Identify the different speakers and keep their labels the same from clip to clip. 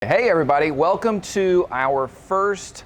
Speaker 1: Hey everybody, welcome to our first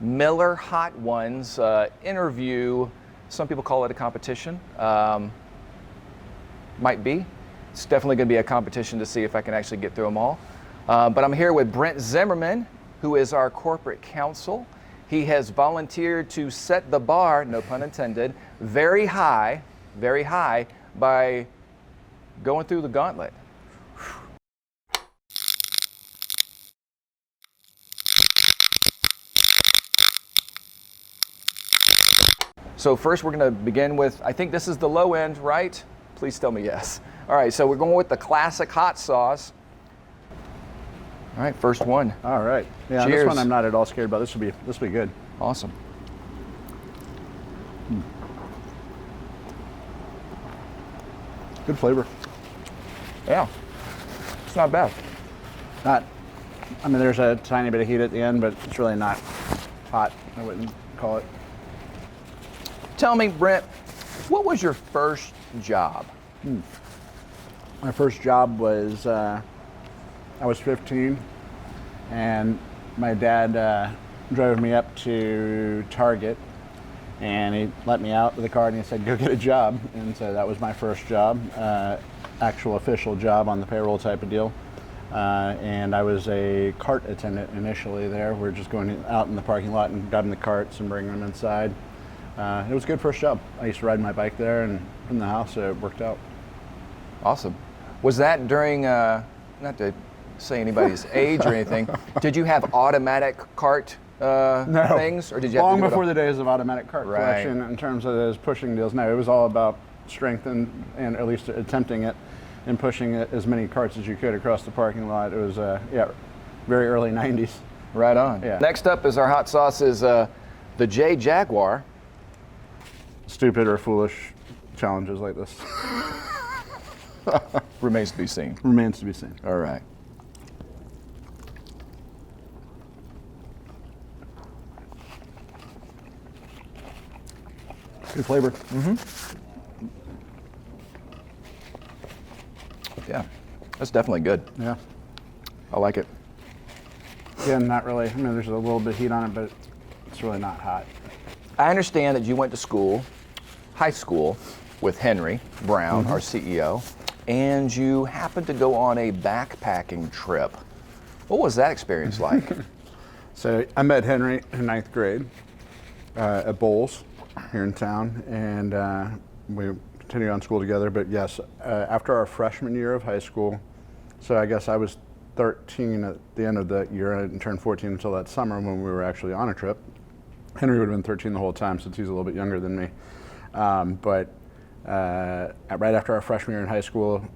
Speaker 1: Miller Hot Ones interview. Some people call it a competition. Might be. It's definitely going to be a competition to see if I can actually get through them all. But I'm here with Brent Zimmerman, who is our corporate counsel. He has volunteered to set the bar, no pun intended, very high by going through the gauntlet. So first we're going to begin with, I think this is the low end, right? Please tell me yes. All right, so we're going with the classic hot sauce. All right, first one.
Speaker 2: All right. Yeah,
Speaker 1: Cheers.
Speaker 2: this one I'm not at all scared about. This will be good.
Speaker 1: Awesome.
Speaker 2: Good flavor.
Speaker 1: Yeah, it's not bad.
Speaker 2: I mean, there's a tiny bit of heat at the end, but it's really not hot. I wouldn't call it.
Speaker 1: Tell me, Brent, what was your first job?
Speaker 2: My first job was, I was 15, and my dad drove me up to Target, and he let me out of the car and he said, go get a job. And so that was my first job, actual official job on the payroll type of deal. And I was a cart attendant initially there. We're just going out in the parking lot and grabbing the carts and bringing them inside. It was a good first job. I used to ride my bike there and from the house, so it worked out.
Speaker 1: Awesome. Was that during, not to say anybody's age or anything, did you have automatic cart things? Or did you have
Speaker 2: Long
Speaker 1: to do
Speaker 2: before the days of automatic cart collection in terms of those pushing deals. No, it was all about strength and at least attempting it and pushing it as many carts as you could across the parking lot. It was, very early 90s.
Speaker 1: Right on.
Speaker 2: Yeah.
Speaker 1: Next up is our hot sauce is the J Jaguar.
Speaker 2: Stupid or foolish challenges like this.
Speaker 1: Remains to be seen.
Speaker 2: Remains to be seen.
Speaker 1: All right.
Speaker 2: Good flavor.
Speaker 1: Yeah, that's definitely good.
Speaker 2: Yeah.
Speaker 1: I like it.
Speaker 2: Again, not really. I mean, there's a little bit of heat on it, but it's really not hot.
Speaker 1: I understand that you went to school, high school, with Henry Brown, our CEO, and you happened to go on a backpacking trip. What was that experience like?
Speaker 2: So I met Henry in ninth grade at Bowles here in town, and we continued on school together. But yes, after our freshman year of high school, so I guess I was 13 at the end of that year. I didn't turn 14 until that summer when we were actually on a trip. Henry would have been 13 the whole time since he's a little bit younger than me. But right after our freshman year in high school,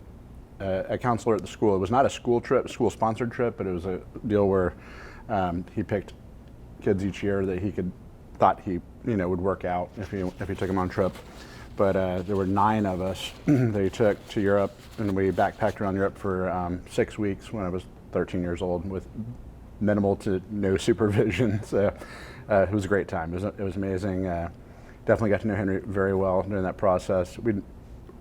Speaker 2: a counselor at the school, it was not a school trip, school-sponsored trip, but it was a deal where he picked kids each year that thought he would work out if he took them on a trip. But there were 9 of us they took to Europe, and we backpacked around Europe for 6 weeks when I was 13 years old with minimal to no supervision. So it was a great time. It was amazing. Definitely got to know Henry very well during that process. We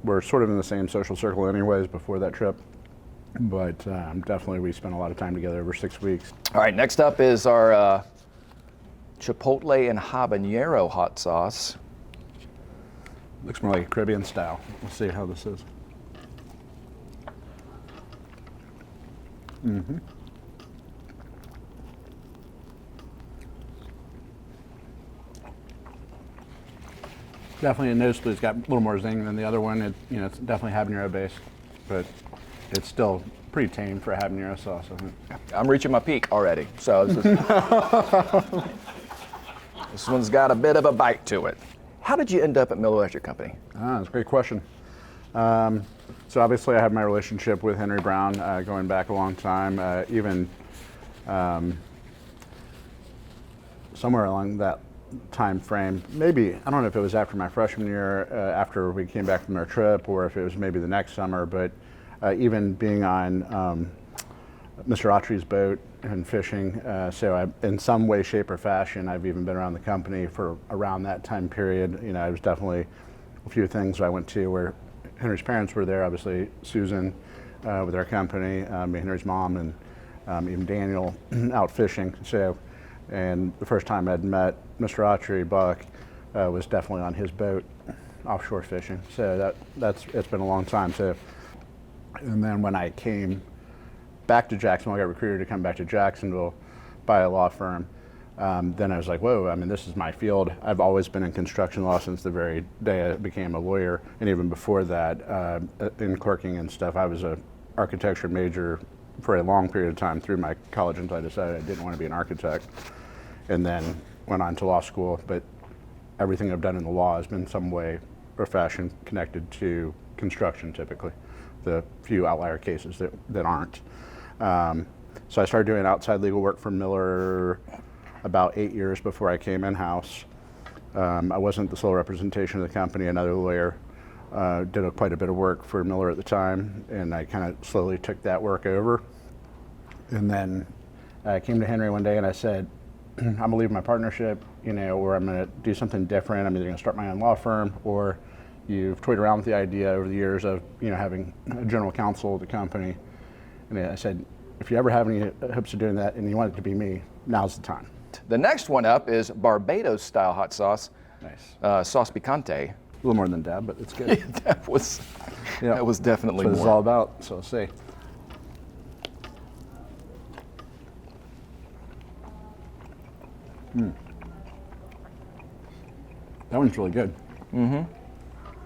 Speaker 2: were sort of in the same social circle anyways before that trip, but definitely we spent a lot of time together over 6 weeks.
Speaker 1: All right, next up is our Chipotle and habanero hot sauce.
Speaker 2: Looks more like a Caribbean style. We'll see how this is. Definitely noticeably it's got a little more zing than the other one. It's definitely habanero based, but it's still pretty tame for a habanero sauce, I think.
Speaker 1: I'm reaching my peak already, so this one's got a bit of a bite to it. How did you end up at Miller Electric Company?
Speaker 2: That's a great question. So obviously I have my relationship with Henry Brown going back a long time, even somewhere along that time frame. Maybe, I don't know if it was after my freshman year, after we came back from our trip, or if it was maybe the next summer, but even being on Mr. Autry's boat and fishing, so in some way, shape, or fashion, I've even been around the company for around that time period. I was definitely a few things I went to where Henry's parents were there, obviously Susan with our company, Henry's mom, and even Daniel out fishing. So, and the first time I'd met Mr. Autry, Buck, was definitely on his boat, offshore fishing. So it's been a long time. So, and then when I came back to Jacksonville, I got recruited to come back to Jacksonville by a law firm. Then I was like, whoa, I mean, this is my field. I've always been in construction law since the very day I became a lawyer. And even before that, in clerking and stuff, I was an architecture major for a long period of time through my college until I decided I didn't want to be an architect. And then went on to law school. But everything I've done in the law has been some way or fashion connected to construction typically. The few outlier cases that aren't. So I started doing outside legal work for Miller about 8 years before I came in-house. I wasn't the sole representation of the company. Another lawyer did quite a bit of work for Miller at the time, and I kind of slowly took that work over. And then I came to Henry one day and I said, I'm gonna leave my partnership, or I'm gonna do something different. I'm either gonna start my own law firm, or you've toyed around with the idea over the years of, having a general counsel of the company. And I said, if you ever have any hopes of doing that and you want it to be me, now's the time.
Speaker 1: The next one up is Barbados style hot sauce.
Speaker 2: Nice.
Speaker 1: Sauce picante.
Speaker 2: A little more than dab, but it's good.
Speaker 1: that was definitely
Speaker 2: That's what
Speaker 1: more.
Speaker 2: it's all about, so let's see. That one's really good. Mm-hmm.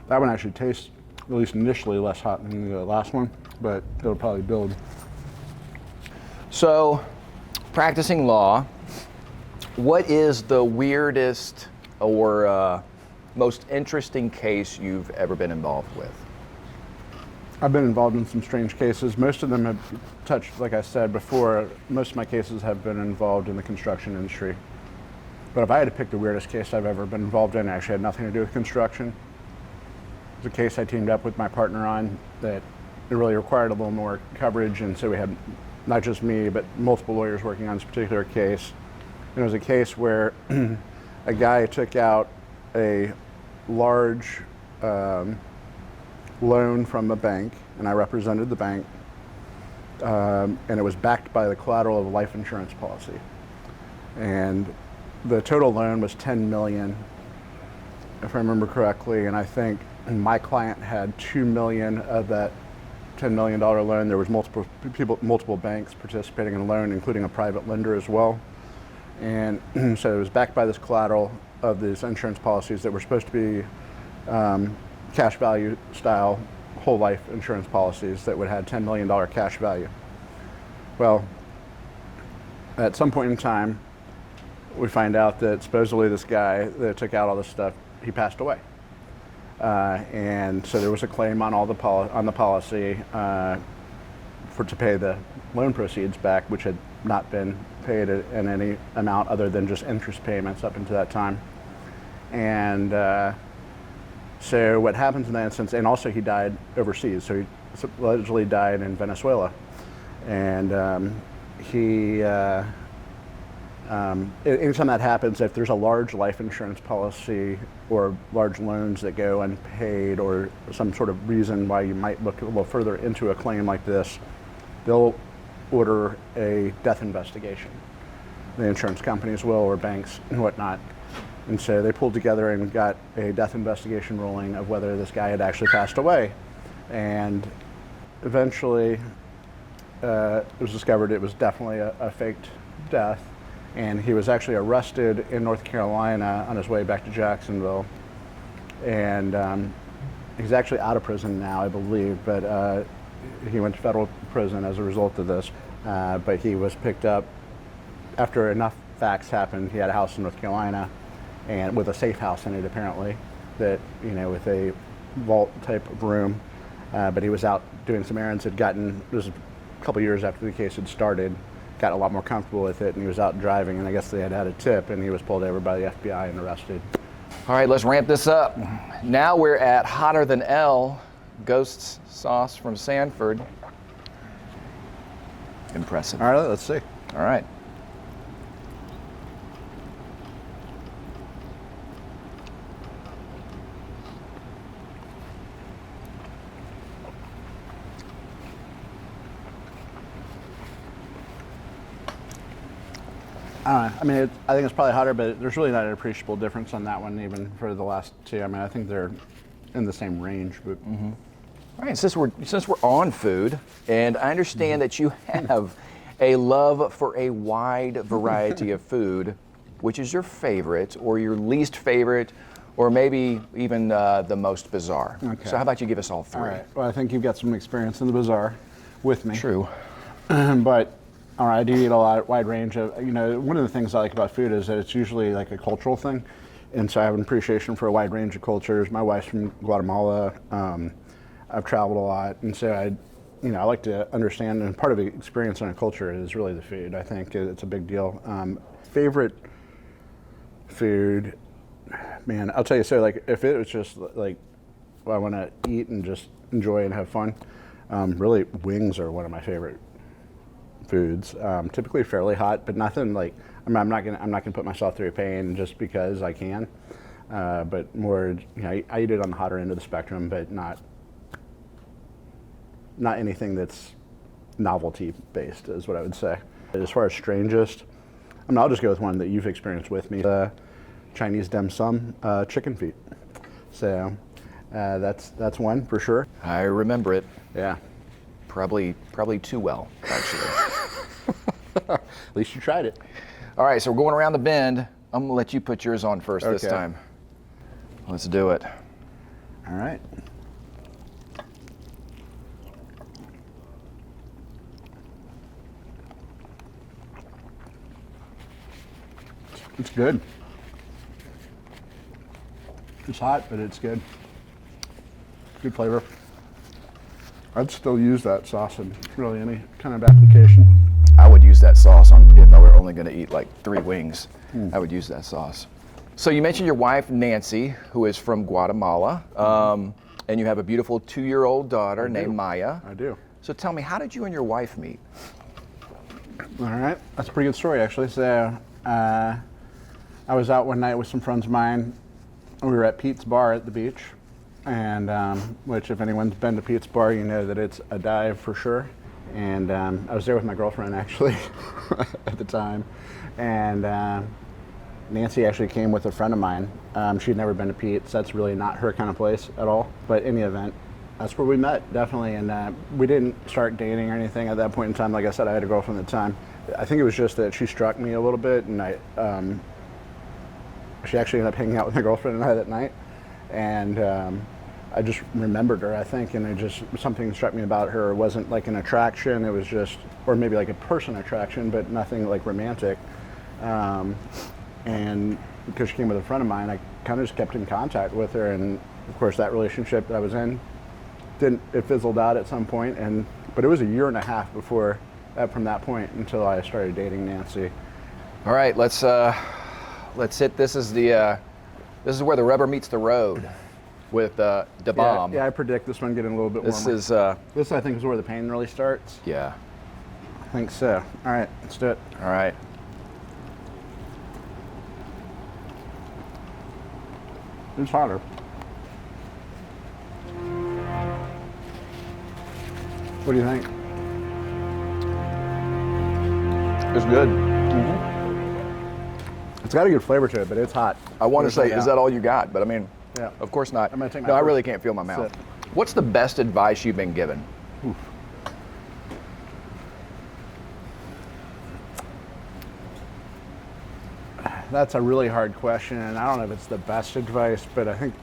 Speaker 2: That one actually tastes, at least initially, less hot than the last one, but it'll probably build.
Speaker 1: So, practicing law, what is the weirdest or most interesting case you've ever been involved with?
Speaker 2: I've been involved in some strange cases. Most of them have touched, like I said before, most of my cases have been involved in the construction industry. But if I had to pick the weirdest case I've ever been involved in, it actually had nothing to do with construction. It was a case I teamed up with my partner on that it really required a little more coverage, and so we had not just me, but multiple lawyers working on this particular case. And it was a case where a guy took out a large loan from a bank, and I represented the bank, and it was backed by the collateral of a life insurance policy. And the total loan was $10 million, if I remember correctly, and I think my client had $2 million of that $10 million loan. There was multiple people, multiple banks participating in the loan, including a private lender as well. And so it was backed by this collateral of these insurance policies that were supposed to be cash value style whole life insurance policies that would have $10 million cash value. Well, at some point in time, we find out that supposedly this guy that took out all this stuff, he passed away. And so there was a claim on the policy to pay the loan proceeds back, which had not been paid in any amount other than just interest payments up until that time. And so what happens in that instance, and also he died overseas, so he allegedly died in Venezuela. And anytime that happens, if there's a large life insurance policy or large loans that go unpaid or some sort of reason why you might look a little further into a claim like this, they'll order a death investigation. The insurance companies will, or banks and whatnot. And so they pulled together and got a death investigation ruling of whether this guy had actually passed away. And eventually it was discovered it was definitely a faked death. And he was actually arrested in North Carolina on his way back to Jacksonville. And he's actually out of prison now, I believe, but he went to federal prison as a result of this. But he was picked up after enough facts happened. He had a house in North Carolina, and with a safe house in it apparently, that, with a vault type of room. But he was out doing some errands, this was a couple years after the case had started, got a lot more comfortable with it, and he was out driving, and I guess they had a tip, and he was pulled over by the FBI and arrested.
Speaker 1: All right, let's ramp this up. Now we're at Hotter Than L, Ghost Sauce from Sanford. Impressive.
Speaker 2: All right, let's see.
Speaker 1: All right.
Speaker 2: I mean, I think it's probably hotter, but there's really not an appreciable difference on that one, even for the last two. I mean, I think they're in the same range. But
Speaker 1: All right, since we're on food, and I understand that you have a love for a wide variety of food, which is your favorite or your least favorite, or maybe even the most bizarre.
Speaker 2: Okay.
Speaker 1: So how about you give us all three?
Speaker 2: all right, well, I think you've got some experience in the bazaar with me.
Speaker 1: True.
Speaker 2: But all right, I do eat a wide range of. One of the things I like about food is that it's usually like a cultural thing, and so I have an appreciation for a wide range of cultures. My wife's from Guatemala. I've traveled a lot, and so I like to understand. And part of the experience in a culture is really the food. I think it's a big deal. Favorite food, man, I'll tell you. So, like, if it was just like I want to eat and just enjoy and have fun, really wings are one of my favorite foods. Typically fairly hot, but nothing like. I'm not gonna put myself through pain just because I can. But more, I eat it on the hotter end of the spectrum, but not anything that's novelty based is what I would say. As far as strangest, I'll just go with one that you've experienced with me. Chinese dim sum, chicken feet. So that's one for sure.
Speaker 1: I remember it.
Speaker 2: Yeah.
Speaker 1: Probably too well, actually.
Speaker 2: At least you tried it.
Speaker 1: All right, so we're going around the bend. I'm gonna let you put yours on first this
Speaker 2: Okay.
Speaker 1: time. Let's do it.
Speaker 2: All right. It's good. It's hot, but it's good. Good flavor. I'd still use that sauce in really any kind of application.
Speaker 1: I would use that sauce on if I were only going to eat like 3 wings. I would use that sauce. So you mentioned your wife Nancy, who is from Guatemala, and you have a beautiful 2-year-old daughter named Maya.
Speaker 2: I do.
Speaker 1: So tell me, how did you and your wife meet?
Speaker 2: All right, that's a pretty good story actually. So I was out one night with some friends of mine. We were at Pete's Bar at the beach, and which if anyone's been to Pete's Bar, you know that it's a dive for sure. And I was there with my girlfriend actually at the time, and Nancy actually came with a friend of mine. She'd never been to Pete's. That's really not her kind of place at all. But in the event, that's where we met, definitely. And we didn't start dating or anything at that point in time. Like I said, I had a girlfriend at the time. I think it was just that she struck me a little bit, and she actually ended up hanging out with my girlfriend and I that night. And I just remembered her, I think, and something struck me about her. It wasn't like an attraction, it was just, or maybe like a person attraction, but nothing like romantic. And because she came with a friend of mine, I kind of just kept in contact with her. And of course, that relationship that I was in, it fizzled out at some point. But it was a year and a half before, from that point until I started dating Nancy.
Speaker 1: All right, let's hit. This is where the rubber meets the road with Da Bomb.
Speaker 2: Yeah, I predict this one getting a little bit
Speaker 1: This
Speaker 2: warmer.
Speaker 1: is
Speaker 2: This, I think, is where the pain really starts.
Speaker 1: yeah.
Speaker 2: I think so. All right, let's do it.
Speaker 1: All right.
Speaker 2: It's hotter. What do you think?
Speaker 1: It's good.
Speaker 2: It's got a good flavor to it, but it's hot.
Speaker 1: I want to
Speaker 2: There's no
Speaker 1: say, is
Speaker 2: doubt.
Speaker 1: that all you got? But I mean,
Speaker 2: Yeah.
Speaker 1: of course not.
Speaker 2: I'm gonna take my
Speaker 1: No, I
Speaker 2: first
Speaker 1: really can't feel my mouth.
Speaker 2: sip.
Speaker 1: What's the best advice you've been given?
Speaker 2: That's a really hard question, and I don't know if it's the best advice, but I think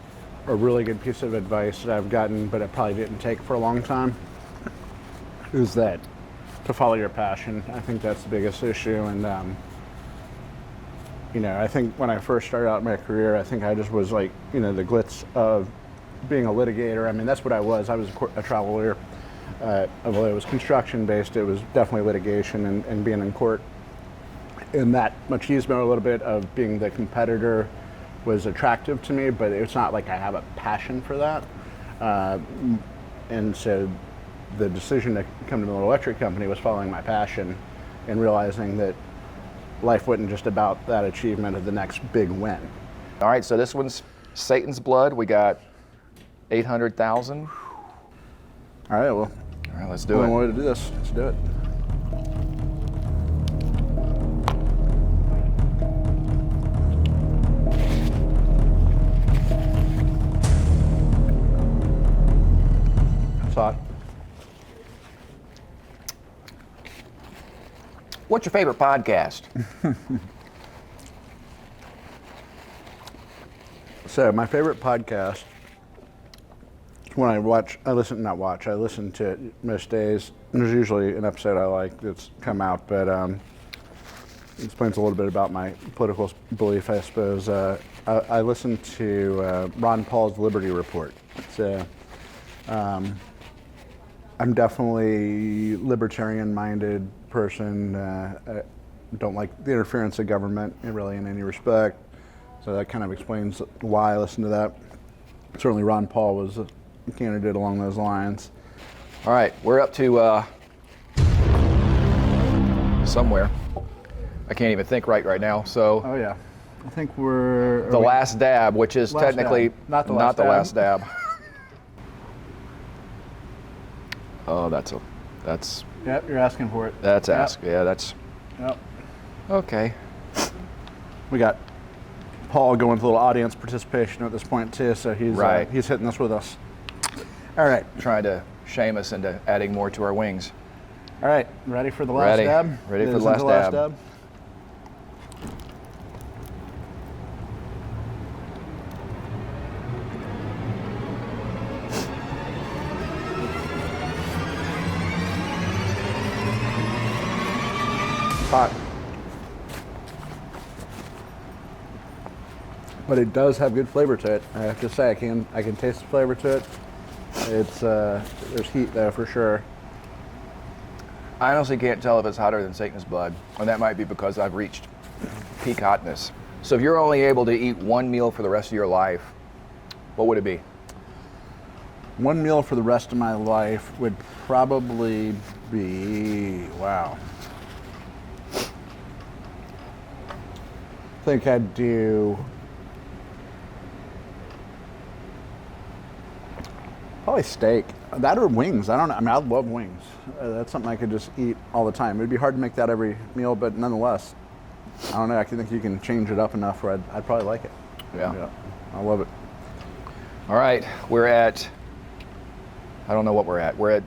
Speaker 2: a really good piece of advice that I've gotten, but I probably didn't take for a long time, is that to follow your passion. I think that's the biggest issue, and I think when I first started out my career, I think I just was like, the glitz of being a litigator. I mean, that's what I was. I was a trial lawyer. Although it was construction based, it was definitely litigation and being in court. And that machismo, a little bit of being the competitor, was attractive to me, but it's not like I have a passion for that. And so the decision to come to the electric company was following my passion and realizing that life wasn't just about that achievement of the next big win.
Speaker 1: All right, so this one's Satan's Blood. We got 800,000.
Speaker 2: All right, well,
Speaker 1: All right, let's do
Speaker 2: one
Speaker 1: it.
Speaker 2: way to do this. Let's do it.
Speaker 1: What's your favorite podcast?
Speaker 2: So my favorite podcast, when I listen to it most days. There's usually an episode I like that's come out, but it explains a little bit about my political belief, I suppose. I listen to Ron Paul's Liberty Report. So I'm definitely libertarian-minded person. I don't like the interference of government really in any respect. So that kind of explains why I listen to that. Certainly Ron Paul was a candidate along those lines.
Speaker 1: All right, we're up to somewhere. I can't even think right now. So
Speaker 2: Oh yeah, I think we're...
Speaker 1: the last dab, which is
Speaker 2: Last
Speaker 1: technically
Speaker 2: dab. Not the
Speaker 1: not
Speaker 2: last
Speaker 1: the
Speaker 2: dab.
Speaker 1: last dab. Oh, that's
Speaker 2: Yep, you're asking for it.
Speaker 1: that's
Speaker 2: Yep.
Speaker 1: ask. Yeah, that's
Speaker 2: Yep.
Speaker 1: okay.
Speaker 2: We got Paul going with a little audience participation at this point too, so
Speaker 1: Right.
Speaker 2: he's hitting this with us. All right,
Speaker 1: Trying to shame us into adding more to our wings.
Speaker 2: all right, ready for the last
Speaker 1: Ready.
Speaker 2: dab?
Speaker 1: Ready for
Speaker 2: It is
Speaker 1: the
Speaker 2: into
Speaker 1: last dab.
Speaker 2: Hot. But it does have good flavor to it. I have to say, I can taste the flavor to it. It's there's heat though for sure.
Speaker 1: I honestly can't tell if it's hotter than Satan's blood, and that might be because I've reached peak hotness. So if you're only able to eat one meal for the rest of your life, what would it be?
Speaker 2: One meal for the rest of my life would probably be, wow. I think I'd do probably steak. That or wings. I don't know. I mean, I love wings. That's something I could just eat all the time. It'd be hard to make that every meal, but nonetheless, I don't know. I think you can change it up enough where I'd probably like it.
Speaker 1: Yeah.
Speaker 2: I love it.
Speaker 1: All right, we're at, I don't know what we're at. We're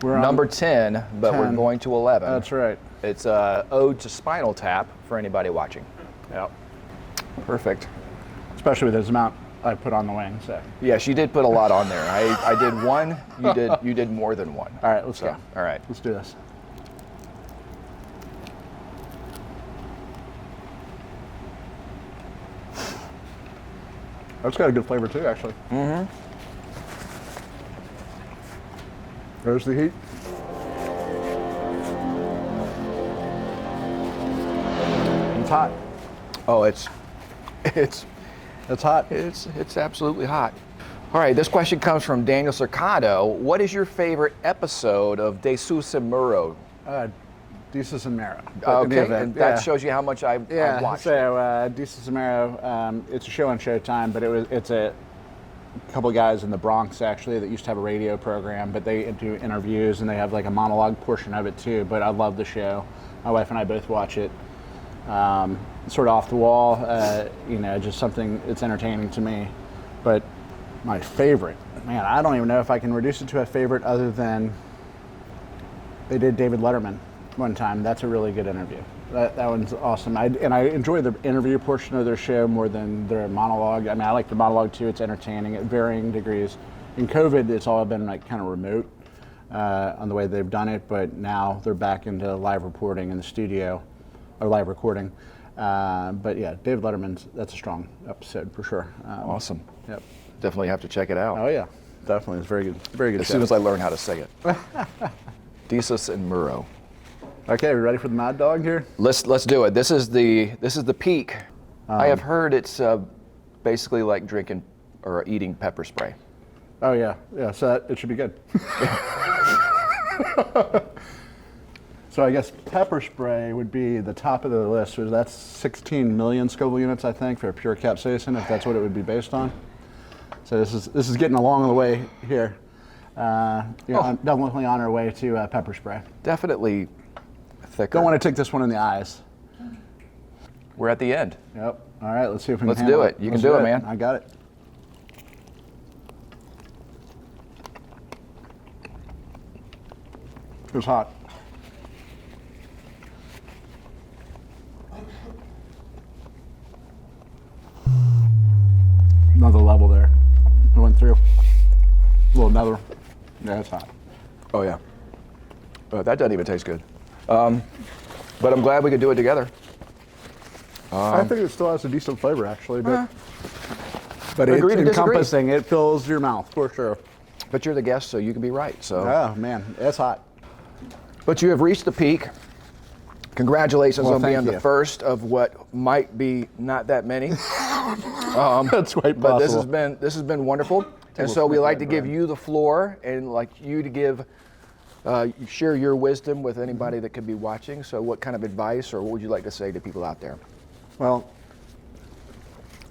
Speaker 2: We're
Speaker 1: at
Speaker 2: on
Speaker 1: number 10, but we're
Speaker 2: 10.
Speaker 1: going to 11.
Speaker 2: That's right.
Speaker 1: It's Ode to Spinal Tap for anybody watching.
Speaker 2: Yeah.
Speaker 1: Perfect.
Speaker 2: Especially with this amount I put on the wing. So.
Speaker 1: Yes, you did put a lot on there. I did one. You did more than one.
Speaker 2: All right, let's
Speaker 1: So,
Speaker 2: go.
Speaker 1: all right.
Speaker 2: Let's do this. That's got a good flavor too, actually. Mm-hmm. There's the heat. It's hot.
Speaker 1: Oh, it's
Speaker 2: hot.
Speaker 1: it's absolutely hot. All right, this question comes from Daniel Cercado. What is your favorite episode of De Sousa Muro?
Speaker 2: Desus and Mero. But in the
Speaker 1: Okay,
Speaker 2: event,
Speaker 1: and that shows you how much I've watched.
Speaker 2: So Desus and Mero, it's a show on Showtime, but it's a couple of guys in the Bronx actually that used to have a radio program, but they do interviews and they have like a monologue portion of it too. But I love the show. My wife and I both watch it. Sort of off the wall, just something. It's entertaining to me. But my favorite, man, I don't even know if I can reduce it to a favorite other than they did David Letterman one time. That's a really good interview. That one's awesome. I enjoy the interview portion of their show more than their monologue. I mean, I like the monologue too. It's entertaining at varying degrees. In COVID, it's all been like kind of remote on the way they've done it, but now they're back into live reporting in the studio, or live recording. But yeah, David Letterman's, that's a strong episode for sure.
Speaker 1: Awesome.
Speaker 2: Yep.
Speaker 1: Definitely have to check it out.
Speaker 2: Oh yeah, definitely. It's very good. Very good.
Speaker 1: As soon as I learn how to say it. Desus and Muro.
Speaker 2: Okay, we ready for the Mad Dog here?
Speaker 1: Let's do it. This is the peak. I have heard it's basically like drinking or eating pepper spray.
Speaker 2: Oh yeah. So it should be good. So I guess pepper spray would be the top of the list. So that's 16 million Scoville units, I think, for pure capsaicin, if that's what it would be based on. So this is getting along the way here. Definitely on our way to pepper spray.
Speaker 1: Definitely thicker.
Speaker 2: Don't want to take this one in the eyes.
Speaker 1: We're at the end.
Speaker 2: Yep. All right, let's see if we can
Speaker 1: Let's
Speaker 2: handle
Speaker 1: do it. You can do it, man.
Speaker 2: I got it. It was hot. Another level there. We went through. A little another. Yeah, it's hot.
Speaker 1: Oh yeah. That doesn't even taste good. But I'm glad we could do it together.
Speaker 2: I think it still has a decent flavor, actually, but
Speaker 1: Agree
Speaker 2: it's
Speaker 1: to disagree.
Speaker 2: encompassing. It fills your mouth for sure.
Speaker 1: But you're the guest, so you can be right. So.
Speaker 2: Oh man, it's hot.
Speaker 1: But you have reached the peak. Congratulations
Speaker 2: Well,
Speaker 1: on being
Speaker 2: thank
Speaker 1: the
Speaker 2: you.
Speaker 1: first of what might be not that many.
Speaker 2: That's quite
Speaker 1: But
Speaker 2: possible.
Speaker 1: this has been wonderful. And
Speaker 2: a
Speaker 1: so we
Speaker 2: sniff
Speaker 1: like
Speaker 2: of
Speaker 1: to
Speaker 2: that
Speaker 1: give
Speaker 2: bread.
Speaker 1: you the floor and like you to give share your wisdom with anybody that could be watching. So what kind of advice or what would you like to say to people out there?
Speaker 2: Well,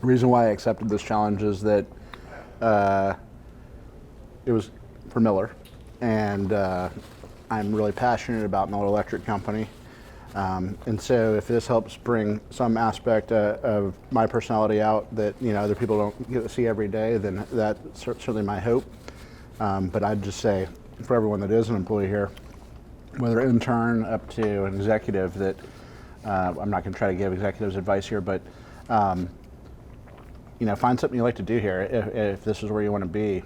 Speaker 2: the reason why I accepted this challenge is that it was for Miller, and I'm really passionate about Miller Electric Company. And so if this helps bring some aspect of my personality out that other people don't get to see every day, then that's certainly my hope. But I'd just say for everyone that is an employee here, whether intern up to an executive, that I'm not going to try to give executives advice here, but find something you like to do here. If this is where you want to be,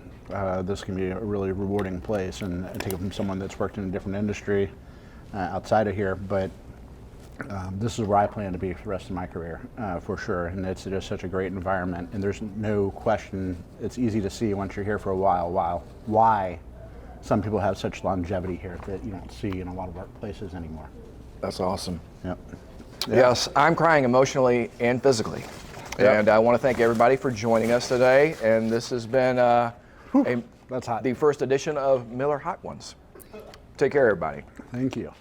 Speaker 2: this can be a really rewarding place. And I take it from someone that's worked in a different industry outside of here, but this is where I plan to be for the rest of my career, for sure. And it's just such a great environment. And there's no question, it's easy to see once you're here for a while, why some people have such longevity here that you don't see in a lot of workplaces anymore.
Speaker 1: That's awesome.
Speaker 2: Yep.
Speaker 1: Yes, I'm crying emotionally and physically.
Speaker 2: Yep.
Speaker 1: And I want to thank everybody for joining us today. And this has been
Speaker 2: That's hot.
Speaker 1: the first edition of Miller Hot Ones. Take care, everybody.
Speaker 2: Thank you.